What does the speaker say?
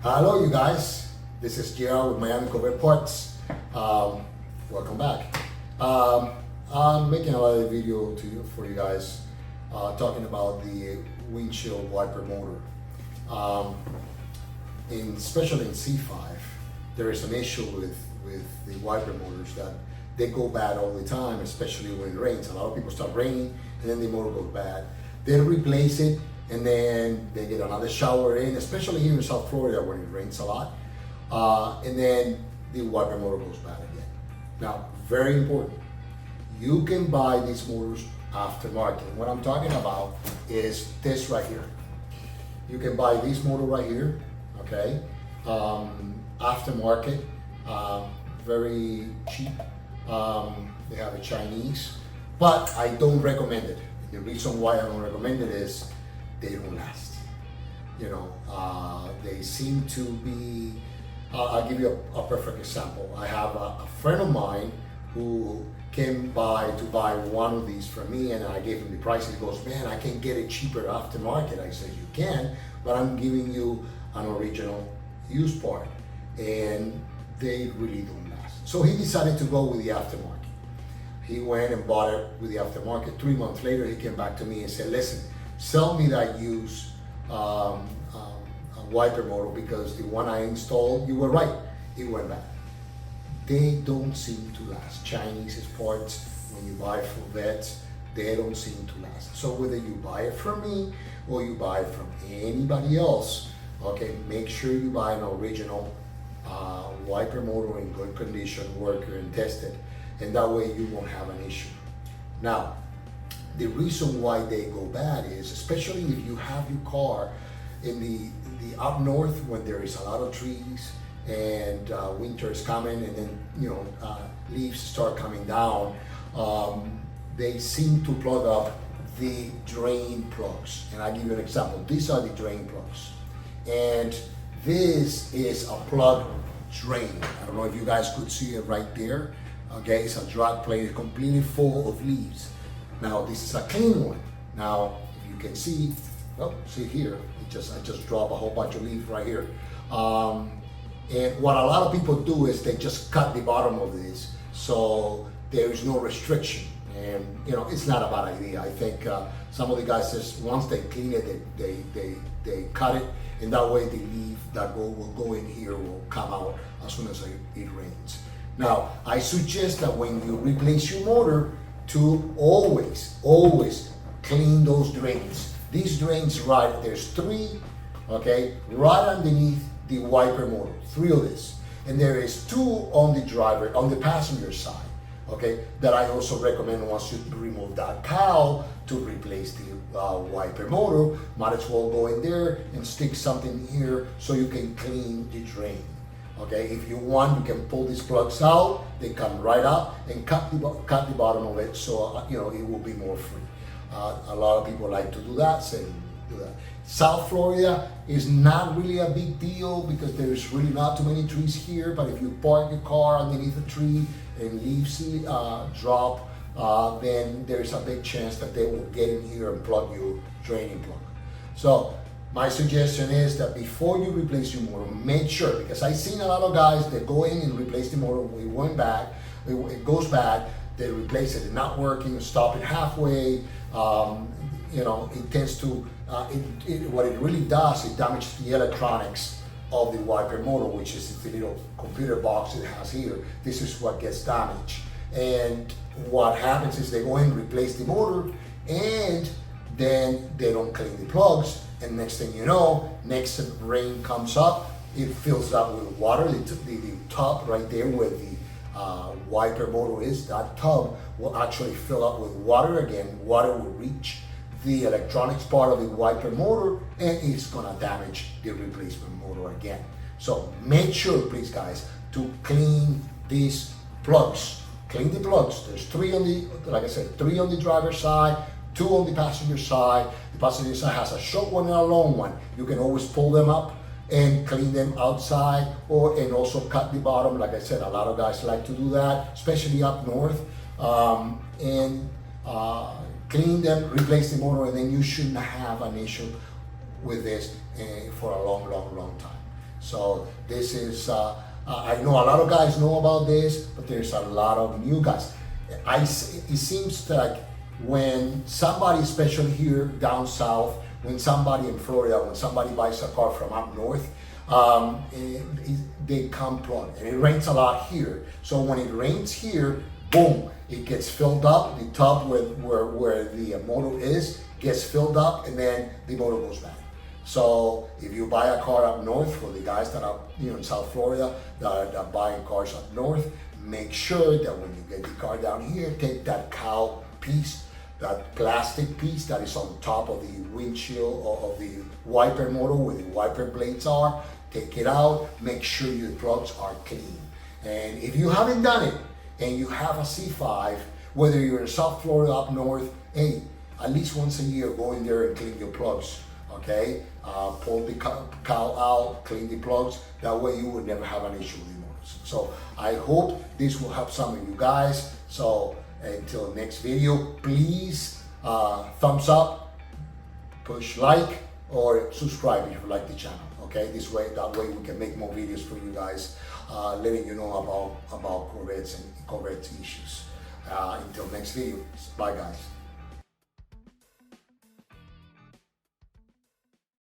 Hello, you guys. This is JR with Miami Corvette Parts. Welcome back. I'm making another video for you guys talking about the windshield wiper motor. Especially in C5, there is an issue with the wiper motors that they go bad all the time, especially when it rains. A lot of people start raining and then the motor goes bad. They replace it and then they get another shower in, especially here in South Florida when it rains a lot. And then the wiper motor goes bad again. Now, very important, you can buy these motors aftermarket. What I'm talking about is this right here. You can buy this motor right here, okay? Aftermarket, very cheap. They have a Chinese, but I don't recommend it. The reason why I don't recommend it is they don't last. You know, they seem to be, I'll give you a perfect example. I have a friend of mine who came by to buy one of these from me, and I gave him the price, and he goes, man, I can get it cheaper aftermarket. I said, you can, but I'm giving you an original used part, and they really don't last. So he decided to go with the aftermarket. He went and bought it with the aftermarket. 3 months later, he came back to me and said, listen, sell me that used wiper motor, because the one I installed, you were right, it went bad. They don't seem to last. Chinese parts, when you buy from vets, they don't seem to last. So whether you buy it from me or you buy it from anybody else, okay, make sure you buy an original wiper motor in good condition, worker and tested, and that way you won't have an issue. Now, the reason why they go bad is, especially if you have your car in the up north when there is a lot of trees and winter is coming, and then leaves start coming down, they seem to plug up the drain plugs. And I'll give you an example. These are the drain plugs, and this is a plug drain. I don't know if you guys could see it right there. Okay, it's a drag plate completely full of leaves. Now this is a clean one. Now, if you can see, see here, I just dropped a whole bunch of leaves right here. And what a lot of people do is they just cut the bottom of this, so there is no restriction. And it's not a bad idea. I think some of the guys just, once they clean it, they cut it, and that way the leaf that will go in here will come out as soon as it rains. Now, I suggest that when you replace your motor, to always clean those drains. These drains, right, there's 3, okay, right underneath the wiper motor, 3 of this. And there is 2 on the passenger side, okay, that I also recommend once you remove that cowl to replace the wiper motor. Might as well go in there and stick something here so you can clean the drain. Okay, if you want, you can pull these plugs out, they come right up, and cut the bottom of it, so it will be more free. A lot of people like to do that, say do that. South Florida is not really a big deal because there's really not too many trees here, but if you park your car underneath a tree and leaves drop, then there's a big chance that they will get in here and plug your draining plug. So my suggestion is that before you replace your motor, make sure, because I've seen a lot of guys that go in and replace the motor, it goes bad, they replace it, it's not working, stop it halfway. It tends to, what it really does, it damages the electronics of the wiper motor, which is the little computer box it has here. This is what gets damaged. And what happens is they go in and replace the motor, and then they don't clean the plugs. And next thing you know, next rain comes up, it fills up with water. The tub right there where the wiper motor is, that tub will actually fill up with water again. Water will reach the electronics part of the wiper motor, and it's gonna damage the replacement motor again. So make sure, please guys, to clean these plugs. Clean the plugs. There's 3 on the, like I said, 3 on the driver's side, 2 on the passenger side. The passenger side has a short one and a long one. You can always pull them up and clean them outside, and also cut the bottom. Like I said, a lot of guys like to do that, especially up north. Clean them, replace the motor, and then you shouldn't have an issue with this for a long time. So this is, I know a lot of guys know about this, but there's a lot of new guys. It seems like when somebody, especially here down south, when somebody in Florida, when somebody buys a car from up north, they come plugged, and it rains a lot here. So when it rains here, boom, it gets filled up. The tub where the motor is gets filled up, and then the motor goes bad. So if you buy a car up north, for the guys that are in South Florida that are buying cars up north, make sure that when you get the car down here, take that cowl piece, that plastic piece that is on top of the windshield or of the wiper motor where the wiper blades are, take it out, make sure your plugs are clean. And if you haven't done it and you have a C5, whether you're in South Florida up north, hey, at least once a year go in there and clean your plugs, okay? Pull the cowl out, clean the plugs, that way you will never have an issue with the motors. So I hope this will help some of you guys. So until next video, please thumbs up, push like, or subscribe if you like the channel. Okay, that way we can make more videos for you guys, letting you know about Corvettes and Corvette issues. Until next video, bye guys.